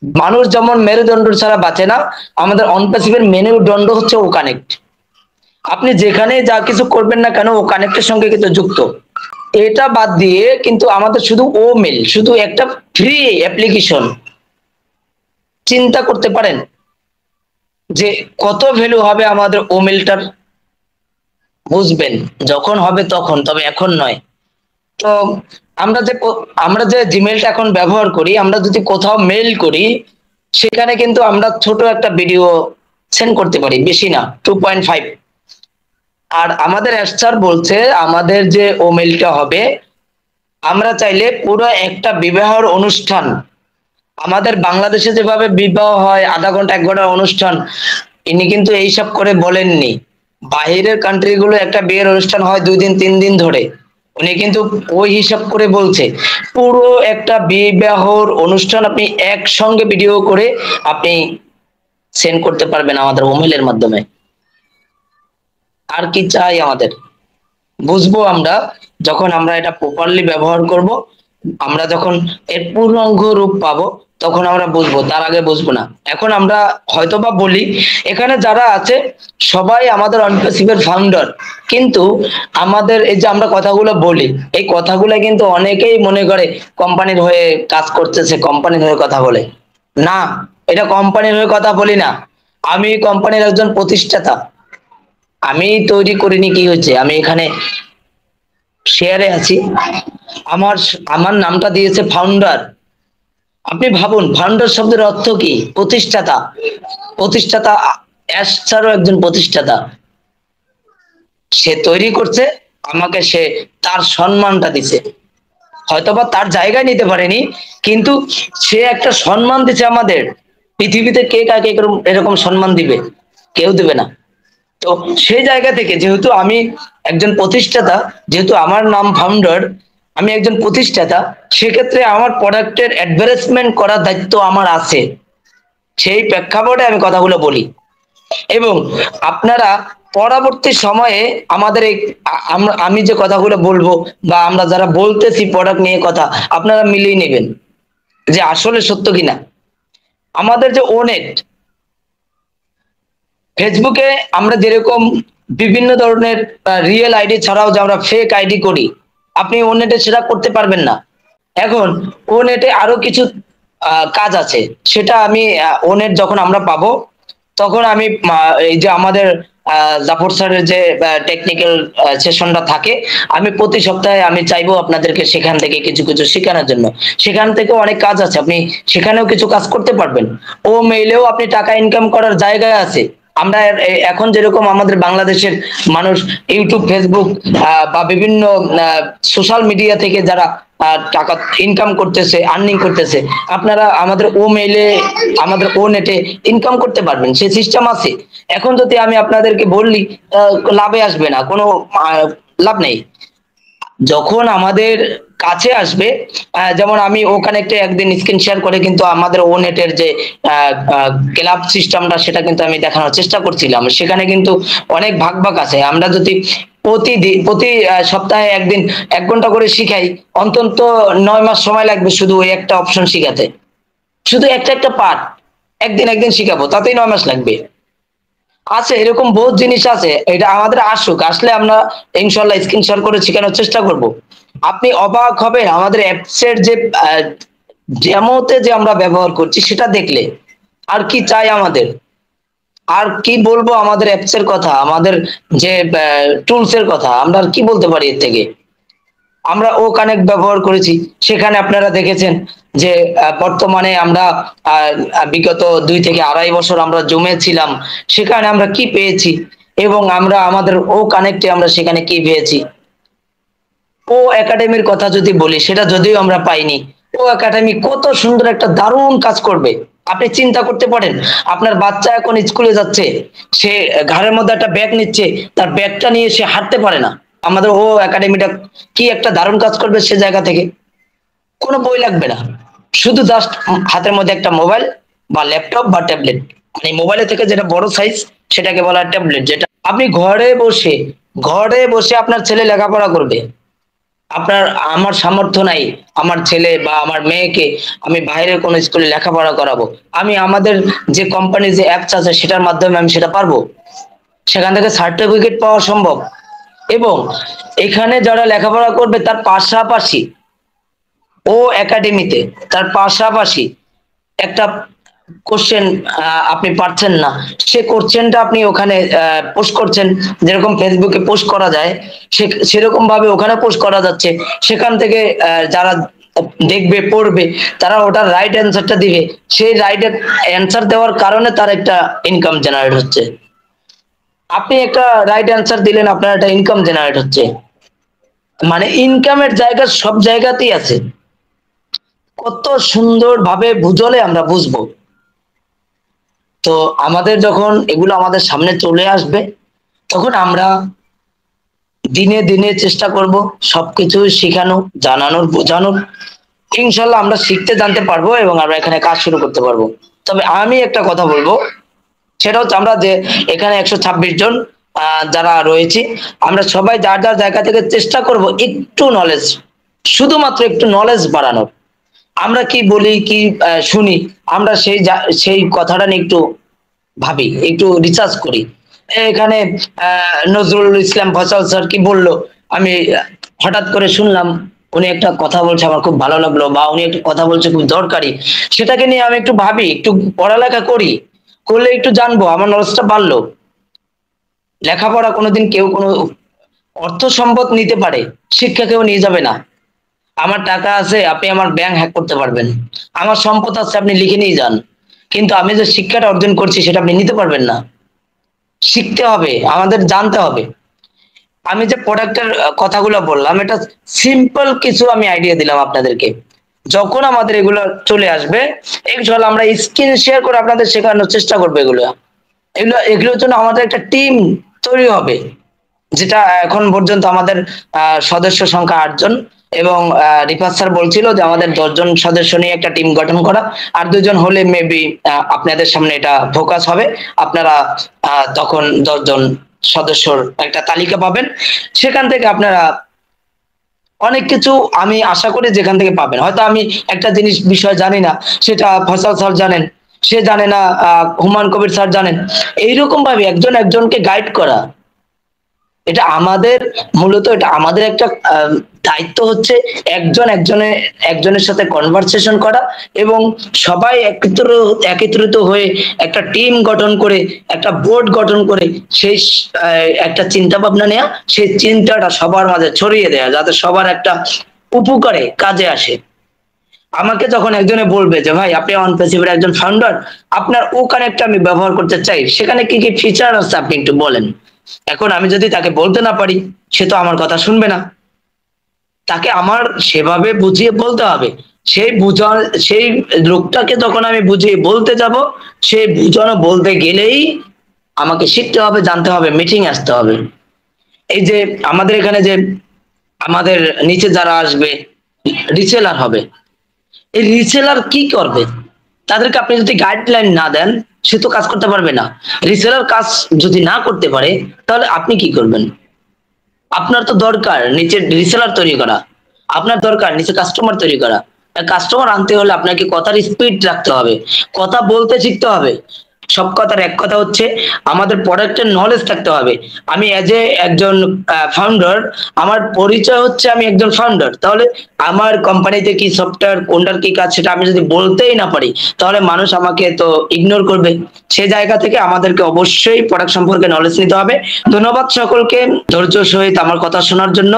মানুষ যেমন মেরুদণ্ড ছাড়া বাঁচে না, আমাদের অনপ্যাসিভের মেরুদণ্ড হচ্ছে ও কানেক্ট। আপনি যেখানে যা কিছু করবেন না কেন ও কানেক্টের সঙ্গে কিন্তু যুক্ত। এটা বাদ দিয়ে কিন্তু আমাদের শুধু ও মেল, শুধু একটা ফ্রি অ্যাপ্লিকেশন, চিন্তা করতে পারেন যে কত ভ্যালু হবে আমাদের ও মেলটার। বুঝবেন যখন হবে তখন, তবে এখন নয়। তো আমরা যে জিমেলটা এখন ব্যবহার করি, আমরা যদি কোথাও মেল করি, সেখানে কিন্তু আমরা ছোট একটা ভিডিও সেন্ড করতে পারি, বেশি না, 2.5। আর আমাদের স্যার বলছে আমাদের যে ও মেলটা হবে, আমরা চাইলে পুরো একটা বিবাহের অনুষ্ঠান, আমাদের বাংলাদেশে যেভাবে বিবাহ হয় আধা ঘন্টা 1 ঘন্টার অনুষ্ঠান, ইনি কিন্তু এইসব করে বলেননি। বাহিরের কান্ট্রি গুলো একটা বিয়ের অনুষ্ঠান হয় 2 দিন 3 দিন ধরে, উনি কিন্তু ওই হিসাব করে বলছে পুরো একটা বিবাহর অনুষ্ঠান আপনি একসঙ্গে ভিডিও করে আপনি সেন্ড করতে পারবেন আমাদের মোবাইলের মাধ্যমে। আর কি চাই আমাদের? বুঝবো আমরা যখন আমরা এটা প্রপারলি ব্যবহার করব, আমরা যখন এর পূর্ণাঙ্গ রূপ পাবো তখন আমরা বুঝবো, তার আগে বুঝবো না। এখন আমরা হয়তোবা বলি এখানে যারা আছে সবাই আমাদের অনপ্যাসিভের ফাউন্ডার, কিন্তু আমাদের এই যে আমরা কথাগুলো বলি, এই কথাগুলো কিন্তু অনেকেই মনে করে কোম্পানির হয়ে কাজ করতেছে, কোম্পানির হয়ে কথা বলে। না, এটা কোম্পানির হয়ে কথা বলি না, আমি কোম্পানির একজন প্রতিষ্ঠাতা। আমি তৈরি করিনি, কি হয়েছে, আমি এখানে শেয়ারে আছি। আমার আমার নামটা দিয়েছে ফাউন্ডার। আপনি ভাবুন ফাউন্ডার শব্দের অর্থ কি? প্রতিষ্ঠাতা। প্রতিষ্ঠাতা, অ্যাশারও একজন প্রতিষ্ঠাতা। সে তৈরি করছে, আমাকে সে তার সম্মানটা দিছে। হয়তোবা তার জায়গায় নিতে পারেনি, কিন্তু সে একটা সম্মান দিছে আমাদের। পৃথিবীতে কে কাকে এরকম এরকম সম্মান দিবে? কেউ দিবে না। তো সেই জায়গা থেকে যেহেতু আমি একজন প্রতিষ্ঠাতা, যেহেতু আমার নাম ফাউন্ডার, আমি একজন প্রতিষ্ঠাতা, সেক্ষেত্রে আমার প্রোডাক্টের অ্যাডভার্টাইজমেন্ট করার দায়িত্ব আমার আছে। সেই প্রেক্ষাপটে আমি কথাগুলো বলি। এবং আপনারা পরবর্তী সময়ে আমাদের এই আমি যে কথাগুলো বলবো বা আমরা যারা বলতেছি প্রোডাক্ট নিয়ে কথা, আপনারা মিলিয়ে নেবেন যে আসলে সত্য কিনা। আমাদের যে ওনেট, ফেসবুকে আমরা যেরকম বিভিন্ন ধরনের রিয়েল আইডি ছাড়াও যে আমরা ফেক আইডি করি, আপনি ও নেটে সেটা করতে পারবেন না। এখন ও নেটে আরো কিছু কাজ আছে, সেটা আমি ও নেট যখন আমরা পাবো তখন আমি এই যে আমাদের জাফর স্যারের যে টেকনিক্যাল সেশনটা থাকে, আমি প্রতি সপ্তাহে আমি চাইবো আপনাদেরকে সেখান থেকে কিছু কিছু শেখানোর জন্য। সেখান থেকে অনেক কাজ আছে, আপনি সেখানেও কিছু কাজ করতে পারবেন। ও মেইলেও আপনি টাকা ইনকাম করার জায়গায় আছে। আমরা এখন যেরকম আমাদের বাংলাদেশের মানুষ ইউটিউব, ফেসবুক বা বিভিন্ন সোশ্যাল মিডিয়া থেকে যারা টাকা ইনকাম করতেছে, আর্নিং করতেছে, আপনারা আমাদের ও মেইলে, আমাদের ও নেটে ইনকাম করতে পারবেন, সেই সিস্টেম আছে। এখন যদি আমি আপনাদেরকে বললি, লাভে আসবে না, কোনো লাভ নেই। যখন আমাদের কাছে আসবে, যেমন আমি ওখানে একটা একদিন স্ক্রিন শেয়ার করে কিন্তু আমাদের ও নেটের যে ক্লাব সিস্টেমটা, সেটা কিন্তু আমি দেখানোর চেষ্টা করছিলাম। সেখানে কিন্তু অনেক ভাগ ভাগ আছে। আমরা যদি প্রতি সপ্তাহে একদিন 1 ঘন্টা করে শিখাই, অন্তত 9 মাস সময় লাগবে শুধু ওই একটা অপশন শিখাতে। শুধু একটা একটা পার্ট একদিন একদিন শিখাবো, তাতেই 9 মাস লাগবে। আছে এরকম বহুত জিনিস আছে, এটা আমাদের আসুক, আসলে আমরা ইনশাল্লাহ স্ক্রিন শেয়ার করে শেখানোর চেষ্টা করব। আপনি অবাক হবেন আমাদের অ্যাপস এর যে ডেমোতে যে আমরা ব্যবহার করছি সেটা দেখলে। আর কি চাই আমাদের? আর কি বলবো আমাদের অ্যাপস এর কথা, আমাদের যে টুলস এর কথা, আমরা আর কি বলতে পারি এর থেকে? আমরা ও কানেক্ট ব্যবহার করেছি, সেখানে আপনারা দেখেছেন যে বর্তমানে আমরা বিগত 2 থেকে 2.5 বছর আমরা জমেছিলাম, সেখানে আমরা কি পেয়েছি, এবং আমরা আমাদের ও কানেক্টে আমরা সেখানে কি পেয়েছি। ও একাডেমির কথা যদি বলি, সেটা যদিও আমরা পাইনি, ও একাডেমি কত সুন্দর একটা দারুণ কাজ করবে। আপনি চিন্তা করতে পারেন, আপনার বাচ্চা এখন স্কুলে যাচ্ছে, সে ঘাড়ের মধ্যে একটা ব্যাগ নিচ্ছে, তার ব্যাগটা নিয়ে সে হাঁটতে পারে না। আমাদের ও একাডেমিটা কি একটা দারুণ কাজ করবে সে জায়গা থেকে। কোনো বই লাগবে না, শুধু জাস্ট হাতের মধ্যে একটা মোবাইল বা ল্যাপটপ বা ট্যাবলেট, মানে মোবাইলের থেকে যেটা বড় সাইজ সেটাকে বলা হয় ট্যাবলেট, যেটা আপনি ঘরে বসে আপনার ছেলে লেখাপড়া করবে। আপনার আমার সামর্থ্য নাই আমার ছেলে বা আমার মেয়েকে আমি বাইরের কোনো স্কুলে লেখাপড়া করাবো, আমি আমাদের যে কোম্পানি যে অ্যাপস আছে সেটার মাধ্যমে আমি সেটা পারবো, সেখান থেকে সার্টিফিকেট পাওয়া সম্ভব। এবং এখানে যারা লেখাপড়া করবে তার পাশাপাশি ও একাডেমিতে তার পাশাপাশি একটা কোশ্চেন আপনি পারছেন না, সে কোশ্চেনটা আপনি ওখানে পোস্ট করছেন, যেরকম ফেসবুকে পোস্ট করা যায় সেরকম ভাবে ওখানে পোস্ট করা যাচ্ছে। সেখান থেকে যারা দেখবে পড়বে তারা ওটার রাইট অ্যান্সারটা দিবে, সেই রাইট অ্যান্সার দেওয়ার কারণে তার একটা ইনকাম জেনারেট হচ্ছে। আপনি একটা রাইট অ্যান্সার দিলেন, আপনার একটা ইনকাম জেনারেট হচ্ছে। মানে ইনকামের জায়গা সব জায়গাতেই আছে। কত সুন্দর ভাবে বুঝলে আমরা বুঝবো। তো আমাদের যখন এগুলো আমাদের সামনে চলে আসবে তখন আমরা দিনে দিনে চেষ্টা করব সবকিছু শেখানো, জানানোর, বোঝানোর। ইনশাল্লাহ আমরা শিখতে জানতে পারবো এবং আমরা এখানে কাজ শুরু করতে পারবো। তবে আমি একটা কথা বলবো, সেটা হচ্ছে আমরা যে এখানে 126 জন যারা রয়েছি, আমরা সবাই যার যার জায়গা থেকে চেষ্টা করব একটু নলেজ, শুধুমাত্র একটু নলেজ বাড়ানোর। আমরা কি বলি কি শুনি, আমরা সেই কথাটা নিয়ে একটু ভাবি, একটু রিসার্চ করি। এখানে নজরুল ইসলাম ফয়সাল স্যার কি বললো, আমি হঠাৎ করে শুনলাম উনি একটা কথা বলছে, আমার খুব ভালো লাগলো, বা উনি একটা কথা বলছে খুব দরকারি, সেটাকে নিয়ে আমি একটু ভাবি, একটু পড়ালেখা করি, করলে একটু জানবো, আমার নলেজটা বাড়লো। লেখাপড়া কোনোদিন কেউ কোনো অর্থ সম্পদ নিতে পারে, শিক্ষা কেউ নিয়ে যাবে না। আমার টাকা আছে, আপনি আমার ব্যাংক হ্যাক করতে পারবেন, আমার সম্পদ আছে, আপনি লিখে নিয়ে যান, কিন্তু আমি যে শিক্ষাটা অর্জন করছি সেটা আপনি নিতে পারবেন না। শিখতে হবে, আমাদের জানতে হবে। আমি যে প্রোডাক্টের কথাগুলো বললাম, এটা সিম্পল কিছু আমি আইডিয়া দিলাম আপনাদেরকে। যখন আমাদের এগুলো চলে আসবে, এগুলো আমরা স্ক্রিন শেয়ার করে আপনাদের শেখানোর চেষ্টা করবো। এগুলোর জন্য আমাদের একটা টিম তৈরি হবে, যেটা এখন পর্যন্ত আমাদের সদস্য সংখ্যা 8 জন। এবং রিফাত স্যার বলছিল যে আমাদের 10 জন সদস্য নিয়ে একটা টিম গঠন করা, আর 2 জন হলে মেবি আপনাদের সামনে এটা ফোকাস হবে। আপনারা তখন 10 জন সদস্যর একটা তালিকা পাবেন, সেখান থেকে আপনারা অনেক কিছু আমি আশা করি যেখান থেকে পাবেন। হয়তো আমি একটা জিনিস বিষয় জানি না, সেটা ফয়সাল স্যার জানেন, সে জানে না হুমায়ুন কবির স্যার জানেন। এইরকম ভাবে একজন একজনকে গাইড করা, এটা আমাদের মূলত এটা আমাদের একটা দায়িত্ব হচ্ছে একজনের সাথে কনভারসেশন করা, এবং সবাই একত্রিত হয়ে একটা টিম গঠন করে, একটা বোর্ড গঠন করে সেই একটা চিন্তা ভাবনা নেওয়া, সেই চিন্তাটা সবার মাঝে ছড়িয়ে দেওয়া, যাতে সবার একটা উপকারে কাজে আসে। আমাকে যখন একজনে বলবে যে ভাই আপনি অনপ্যাসিভের একজন ফাউন্ডার, আপনার ও কানেক্টটা আমি ব্যবহার করতে চাই, সেখানে কি কি ফিচার আছে আপনি একটু বলেন। এখন আমি যদি তাকে বলতে না পারি, সে তো আমার কথা শুনবে না। তাকে আমার সেভাবে বুঝিয়ে বলতে হবে। সেই লোকটাকে যখন আমি বুঝিয়ে বলতে যাব, সে বুঝানো বলতে গেলেই আমাকে শিখতে হবে, জানতে হবে, মিটিং আসতে হবে। এই যে আমাদের এখানে যে আমাদের নিচে যারা আসবে রিসেলার হবে, এই রিসেলার কি করবে, তাদেরকে আপনি যদি গাইডলাইন না দেন, সে তো কাজ করতে পারবে না। রিসেলার কাজ যদি না করতে পারে, তাহলে আপনি কি করবেন? আপনার তো দরকার নিচে রিসেলার তৈরি করা, আপনার দরকার নিচে কাস্টমার তৈরি করা। কাস্টমার আনতে হলে আপনাকে কথার স্পিড রাখতে হবে, কথা বলতে শিখতে হবে। সব কথার এক কথা হচ্ছে আমাদের প্রোডাক্টের নলেজ থাকতে হবে। আমি এজ এ একজন ফাউন্ডার, আমার পরিচয় হচ্ছে আমি একজন ফাউন্ডার, তাহলে আমার কোম্পানিতে কি সফটওয়্যার, কোনটার কি কাজ, সেটা আমি যদি বলতেই না পারি, তাহলে মানুষ আমাকে তো ইগনোর করবে। সে জায়গা থেকে আমাদেরকে অবশ্যই প্রোডাক্ট সম্পর্কে নলেজ নিতে হবে। ধন্যবাদ সকলকে ধৈর্য সহিত আমার কথা শোনার জন্য।